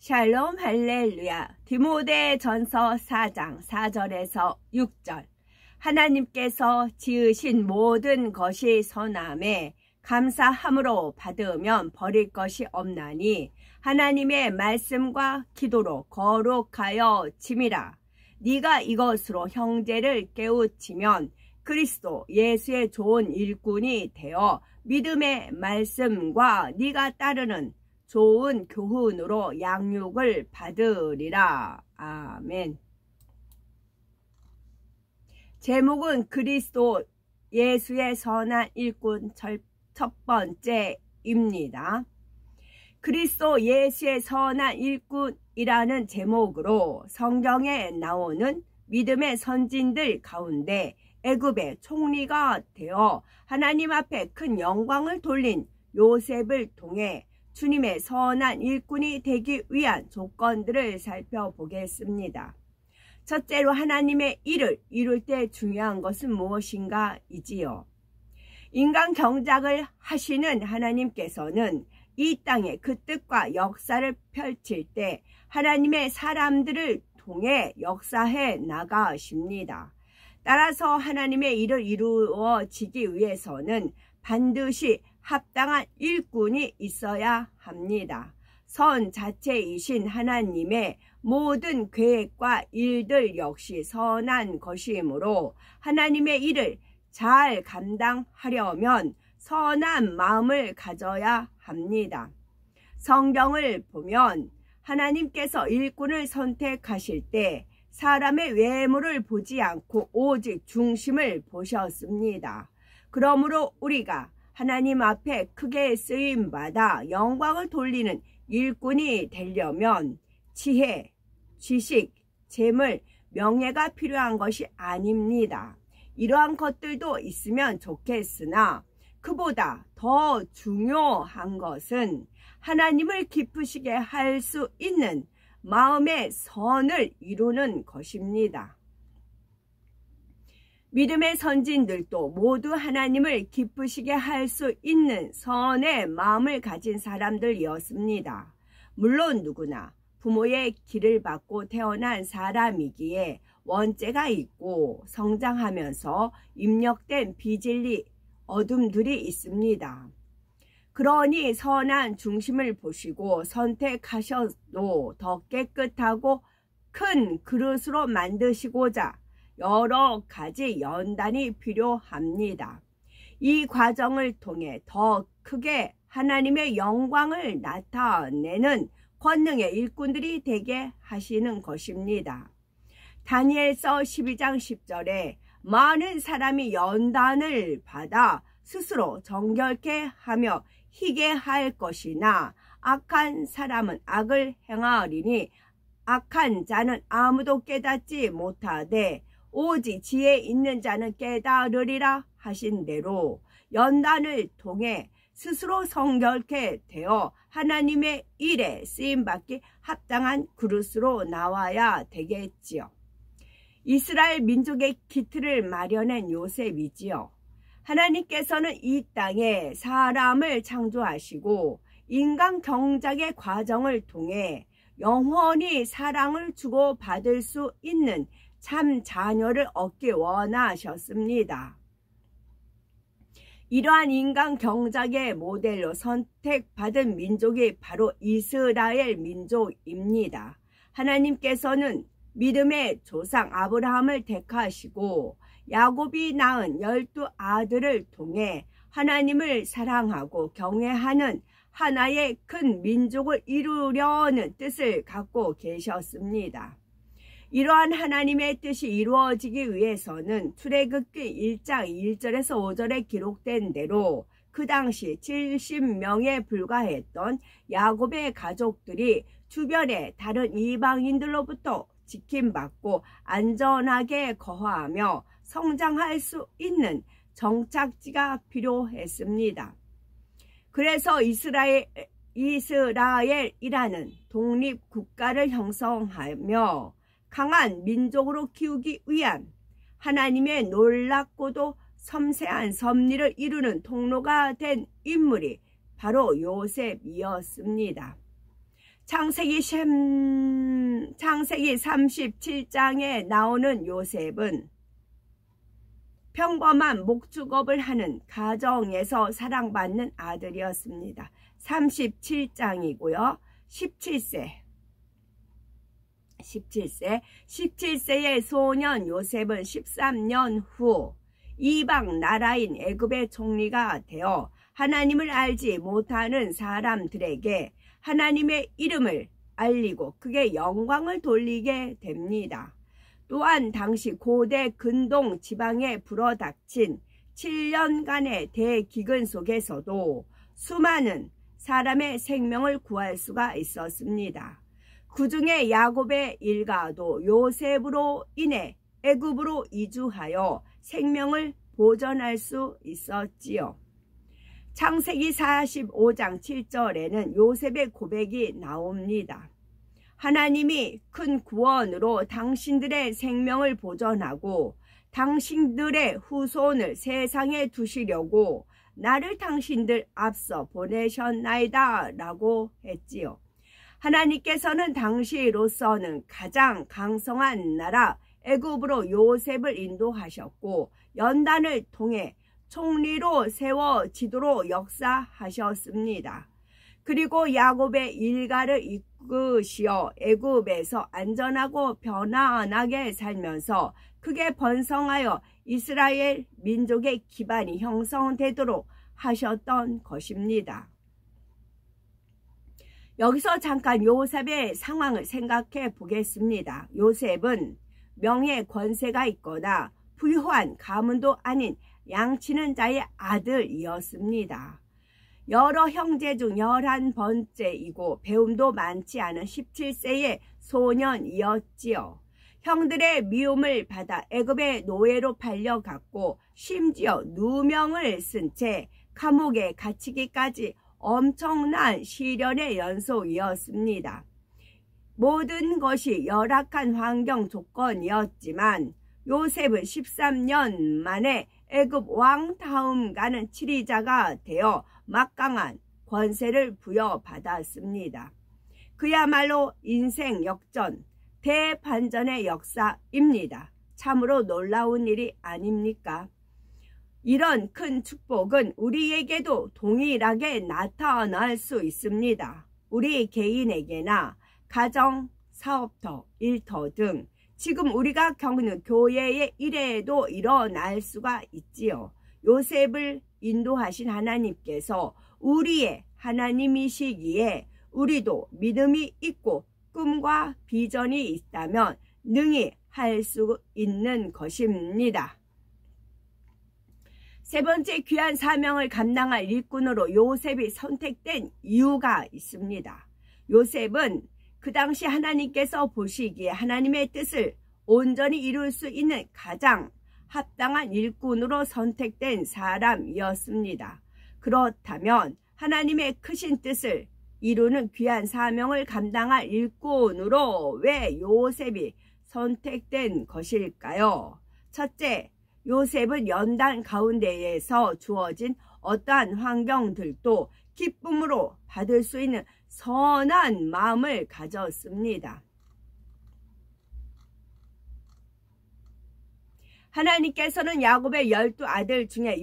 샬롬 할렐루야. 디모데전서 4장 4절에서 6절. 하나님께서 지으신 모든 것이 선함에 감사함으로 받으면 버릴 것이 없나니 하나님의 말씀과 기도로 거룩하여 짐이라. 네가 이것으로 형제를 깨우치면 그리스도 예수의 좋은 일꾼이 되어 믿음의 말씀과 네가 따르는 좋은 교훈으로 양육을 받으리라. 아멘. 제목은 그리스도 예수의 선한 일꾼 첫 번째입니다. 그리스도 예수의 선한 일꾼이라는 제목으로 성경에 나오는 믿음의 선진들 가운데 애굽의 총리가 되어 하나님 앞에 큰 영광을 돌린 요셉을 통해 주님의 선한 일꾼이 되기 위한 조건들을 살펴보겠습니다. 첫째로 하나님의 일을 이룰 때 중요한 것은 무엇인가 이지요. 인간 경작을 하시는 하나님께서는 이 땅에 그 뜻과 역사를 펼칠 때 하나님의 사람들을 통해 역사해 나가십니다. 따라서 하나님의 일을 이루어지기 위해서는 반드시 합당한 일꾼이 있어야 합니다. 선 자체이신 하나님의 모든 계획과 일들 역시 선한 것이므로 하나님의 일을 잘 감당하려면 선한 마음을 가져야 합니다. 성경을 보면 하나님께서 일꾼을 선택하실 때 사람의 외모를 보지 않고 오직 중심을 보셨습니다. 그러므로 우리가 하나님 앞에 크게 쓰임받아 영광을 돌리는 일꾼이 되려면 지혜, 지식, 재물, 명예가 필요한 것이 아닙니다. 이러한 것들도 있으면 좋겠으나 그보다 더 중요한 것은 하나님을 기쁘시게 할 수 있는 마음의 선을 이루는 것입니다. 믿음의 선진들도 모두 하나님을 기쁘시게 할 수 있는 선의 마음을 가진 사람들이었습니다. 물론 누구나 부모의 길을 받고 태어난 사람이기에 원죄가 있고 성장하면서 입력된 비진리, 어둠들이 있습니다. 그러니 선한 중심을 보시고 선택하셔도 더 깨끗하고 큰 그릇으로 만드시고자 여러 가지 연단이 필요합니다. 이 과정을 통해 더 크게 하나님의 영광을 나타내는 권능의 일꾼들이 되게 하시는 것입니다. 다니엘서 12장 10절에 많은 사람이 연단을 받아 스스로 정결케 하며 희게 할 것이나 악한 사람은 악을 행하리니 악한 자는 아무도 깨닫지 못하되 오직 지혜 있는 자는 깨달으리라 하신 대로 연단을 통해 스스로 성결케 되어 하나님의 일에 쓰임받기 합당한 그릇으로 나와야 되겠지요. 이스라엘 민족의 기틀을 마련한 요셉이지요. 하나님께서는 이 땅에 사람을 창조하시고 인간 경작의 과정을 통해 영원히 사랑을 주고받을 수 있는 참 자녀를 얻기 원하셨습니다. 이러한 인간 경작의 모델로 선택받은 민족이 바로 이스라엘 민족입니다. 하나님께서는 믿음의 조상 아브라함을 택하시고 야곱이 낳은 12아들을 통해 하나님을 사랑하고 경외하는 하나의 큰 민족을 이루려는 뜻을 갖고 계셨습니다. 이러한 하나님의 뜻이 이루어지기 위해서는 출애굽기 1장 1절에서 5절에 기록된 대로 그 당시 70명에 불과했던 야곱의 가족들이 주변의 다른 이방인들로부터 지킴받고 안전하게 거하며 성장할 수 있는 정착지가 필요했습니다. 그래서 이스라엘이라는 독립국가를 형성하며 강한 민족으로 키우기 위한 하나님의 놀랍고도 섬세한 섭리를 이루는 통로가 된 인물이 바로 요셉이었습니다. 창세기 37장에 나오는 요셉은 평범한 목축업을 하는 가정에서 사랑받는 아들이었습니다. 37장이고요. 17세의 소년 요셉은 13년 후 이방 나라인 애굽의 총리가 되어 하나님을 알지 못하는 사람들에게 하나님의 이름을 알리고 그게 영광을 돌리게 됩니다. 또한 당시 고대 근동 지방에 불어닥친 7년간의 대기근 속에서도 수많은 사람의 생명을 구할 수가 있었습니다. 그 중에 야곱의 일가도 요셉으로 인해 애굽으로 이주하여 생명을 보존할 수 있었지요. 창세기 45장 7절에는 요셉의 고백이 나옵니다. 하나님이 큰 구원으로 당신들의 생명을 보존하고 당신들의 후손을 세상에 두시려고 나를 당신들 앞서 보내셨나이다 라고 했지요. 하나님께서는 당시로서는 가장 강성한 나라 애굽으로 요셉을 인도하셨고 연단을 통해 총리로 세워지도록 역사하셨습니다. 그리고 야곱의 일가를 이끄시어 애굽에서 안전하고 편안하게 살면서 크게 번성하여 이스라엘 민족의 기반이 형성되도록 하셨던 것입니다. 여기서 잠깐 요셉의 상황을 생각해 보겠습니다. 요셉은 명예 권세가 있거나 부유한 가문도 아닌 양치는 자의 아들이었습니다. 여러 형제 중 11번째이고 배움도 많지 않은 17세의 소년이었지요. 형들의 미움을 받아 애굽의 노예로 팔려갔고 심지어 누명을 쓴 채 감옥에 갇히기까지 엄청난 시련의 연속이었습니다. 모든 것이 열악한 환경 조건이었지만 요셉은 13년 만에 애굽 왕 다음 가는 치리자가 되어 막강한 권세를 부여받았습니다. 그야말로 인생 역전, 대반전의 역사입니다. 참으로 놀라운 일이 아닙니까? 이런 큰 축복은 우리에게도 동일하게 나타날 수 있습니다. 우리 개인에게나 가정, 사업터, 일터 등 지금 우리가 겪는 교회의 일에도 일어날 수가 있지요. 요셉을 인도하신 하나님께서 우리의 하나님이시기에 우리도 믿음이 있고 꿈과 비전이 있다면 능히 할 수 있는 것입니다. 세 번째, 귀한 사명을 감당할 일꾼으로 요셉이 선택된 이유가 있습니다. 요셉은 그 당시 하나님께서 보시기에 하나님의 뜻을 온전히 이룰 수 있는 가장 합당한 일꾼으로 선택된 사람이었습니다. 그렇다면 하나님의 크신 뜻을 이루는 귀한 사명을 감당할 일꾼으로 왜 요셉이 선택된 것일까요? 첫째, 요셉은 연단 가운데에서 주어진 어떠한 환경들도 기쁨으로 받을 수 있는 선한 마음을 가졌습니다. 하나님께서는 야곱의 12아들 중에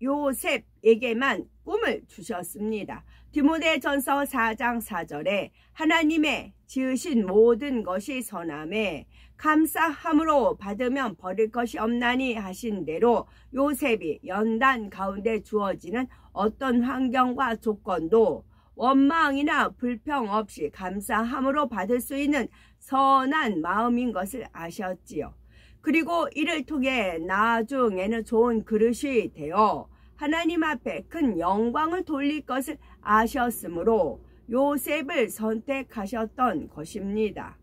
요셉에게만 꿈을 주셨습니다. 디모데전서 4장 4절에 하나님의 지으신 모든 것이 선함에 감사함으로 받으면 버릴 것이 없나니 하신 대로 요셉이 연단 가운데 주어지는 어떤 환경과 조건도 원망이나 불평 없이 감사함으로 받을 수 있는 선한 마음인 것을 아셨지요. 그리고 이를 통해 나중에는 좋은 그릇이 되어 하나님 앞에 큰 영광을 돌릴 것을 아셨으므로 요셉을 선택하셨던 것입니다.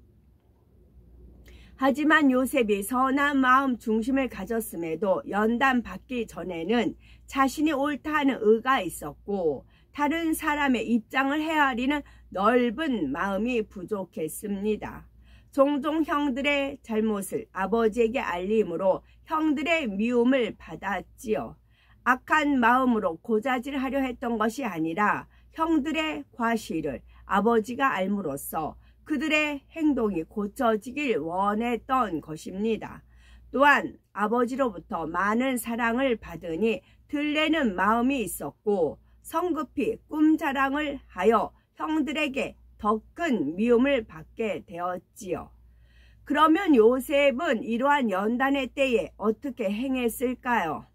하지만 요셉이 선한 마음 중심을 가졌음에도 연단 받기 전에는 자신이 옳다 하는 의가 있었고 다른 사람의 입장을 헤아리는 넓은 마음이 부족했습니다. 종종 형들의 잘못을 아버지에게 알림으로 형들의 미움을 받았지요. 악한 마음으로 고자질하려 했던 것이 아니라 형들의 과실을 아버지가 알므로써 그들의 행동이 고쳐지길 원했던 것입니다. 또한 아버지로부터 많은 사랑을 받으니 들레는 마음이 있었고 성급히 꿈자랑을 하여 형들에게 더 큰 미움을 받게 되었지요. 그러면 요셉은 이러한 연단의 때에 어떻게 행했을까요?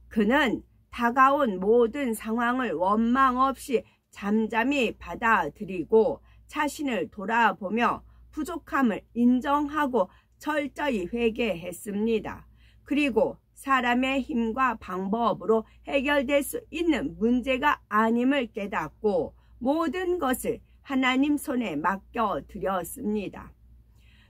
그는 다가온 모든 상황을 원망 없이 잠잠히 받아들이고 자신을 돌아보며 부족함을 인정하고 철저히 회개했습니다. 그리고 사람의 힘과 방법으로 해결될 수 있는 문제가 아님을 깨닫고 모든 것을 하나님 손에 맡겨드렸습니다.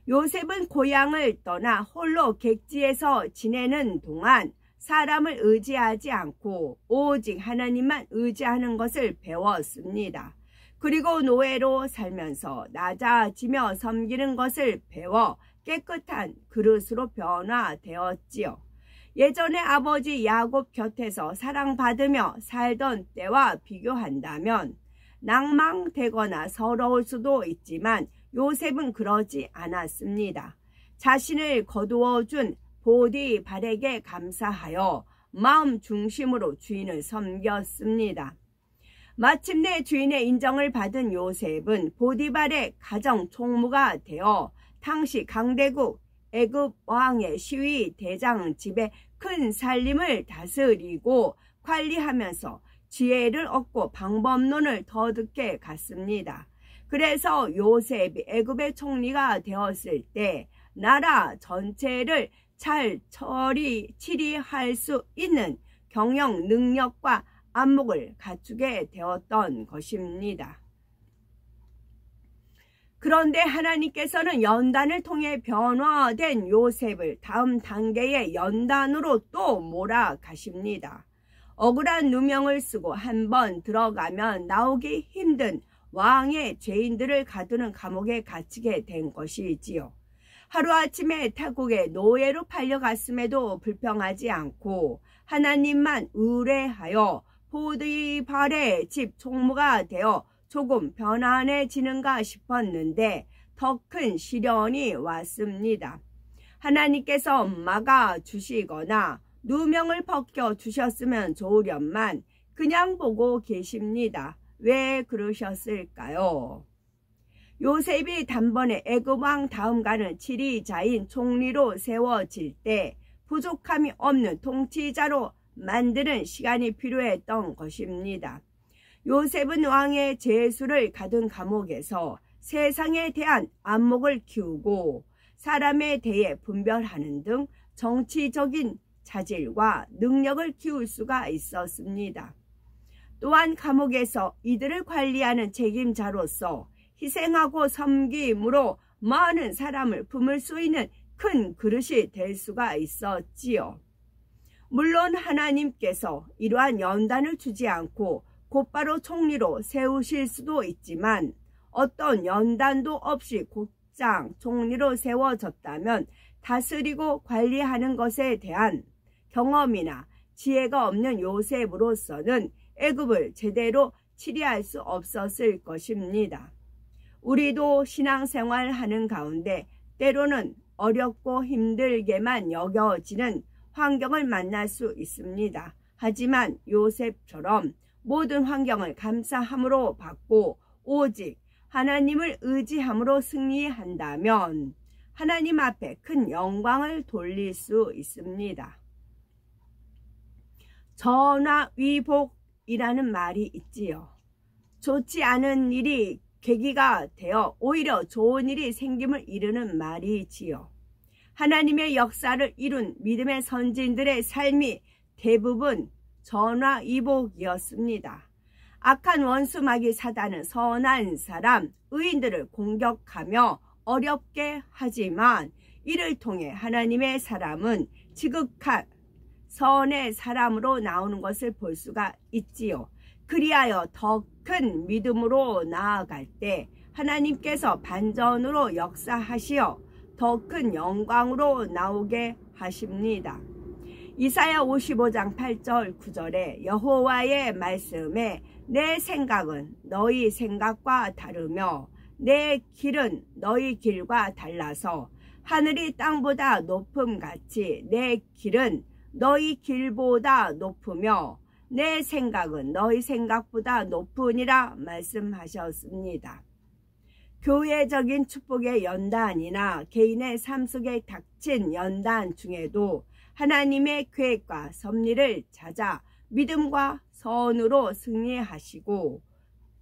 요셉은 고향을 떠나 홀로 객지에서 지내는 동안 사람을 의지하지 않고 오직 하나님만 의지하는 것을 배웠습니다. 그리고 노예로 살면서 낮아지며 섬기는 것을 배워 깨끗한 그릇으로 변화되었지요. 예전에 아버지 야곱 곁에서 사랑받으며 살던 때와 비교한다면 낭망되거나 서러울 수도 있지만 요셉은 그러지 않았습니다. 자신을 거두어준 보디발에게 감사하여 마음 중심으로 주인을 섬겼습니다. 마침내 주인의 인정을 받은 요셉은 보디발의 가정 총무가 되어 당시 강대국 애굽 왕의 시위 대장 집에 큰 살림을 다스리고 관리하면서 지혜를 얻고 방법론을 터득해 갔습니다. 그래서 요셉이 애굽의 총리가 되었을 때 나라 전체를 잘 치리할 수 있는 경영 능력과 안목을 갖추게 되었던 것입니다. 그런데 하나님께서는 연단을 통해 변화된 요셉을 다음 단계의 연단으로 또 몰아가십니다. 억울한 누명을 쓰고 한번 들어가면 나오기 힘든 왕의 죄인들을 가두는 감옥에 갇히게 된 것이지요. 하루아침에 타국의 노예로 팔려갔음에도 불평하지 않고 하나님만 의뢰하여 보디발의 집 총무가 되어 조금 편안해지는가 싶었는데 더 큰 시련이 왔습니다. 하나님께서 막아주시거나 누명을 벗겨주셨으면 좋으련만 그냥 보고 계십니다. 왜 그러셨을까요? 요셉이 단번에 애굽왕 다음가는 지리자인 총리로 세워질 때 부족함이 없는 통치자로 만드는 시간이 필요했던 것입니다. 요셉은 왕의 죄수를 가둔 감옥에서 세상에 대한 안목을 키우고 사람에 대해 분별하는 등 정치적인 자질과 능력을 키울 수가 있었습니다. 또한 감옥에서 이들을 관리하는 책임자로서 희생하고 섬김으로 많은 사람을 품을 수 있는 큰 그릇이 될 수가 있었지요. 물론 하나님께서 이러한 연단을 주지 않고 곧바로 총리로 세우실 수도 있지만 어떤 연단도 없이 곧장 총리로 세워졌다면 다스리고 관리하는 것에 대한 경험이나 지혜가 없는 요셉으로서는 애굽을 제대로 치리할 수 없었을 것입니다. 우리도 신앙생활하는 가운데 때로는 어렵고 힘들게만 여겨지는 환경을 만날 수 있습니다. 하지만 요셉처럼 모든 환경을 감사함으로 받고 오직 하나님을 의지함으로 승리한다면 하나님 앞에 큰 영광을 돌릴 수 있습니다. 전화위복이라는 말이 있지요. 좋지 않은 일이 계기가 되어 오히려 좋은 일이 생김을 이루는 말이지요. 하나님의 역사를 이룬 믿음의 선진들의 삶이 대부분 전화위복이었습니다. 악한 원수 마귀 사단은 선한 사람, 의인들을 공격하며 어렵게 하지만 이를 통해 하나님의 사람은 지극한 선의 사람으로 나오는 것을 볼 수가 있지요. 그리하여 더 큰 믿음으로 나아갈 때 하나님께서 반전으로 역사하시어 더 큰 영광으로 나오게 하십니다. 이사야 55장 8절 9절에 여호와의 말씀에 내 생각은 너희 생각과 다르며 내 길은 너희 길과 달라서 하늘이 땅보다 높음같이 내 길은 너희 길보다 높으며 내 생각은 너희 생각보다 높으니라 말씀하셨습니다. 교회적인 축복의 연단이나 개인의 삶 속에 닥친 연단 중에도 하나님의 계획과 섭리를 찾아 믿음과 선으로 승리하시고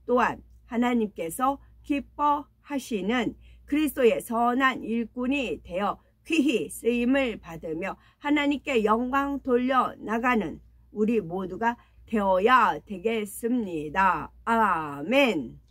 또한 하나님께서 기뻐하시는 그리스도의 선한 일꾼이 되어 귀히 쓰임을 받으며 하나님께 영광 돌려나가는 우리 모두가 되어야 되겠습니다. 아멘.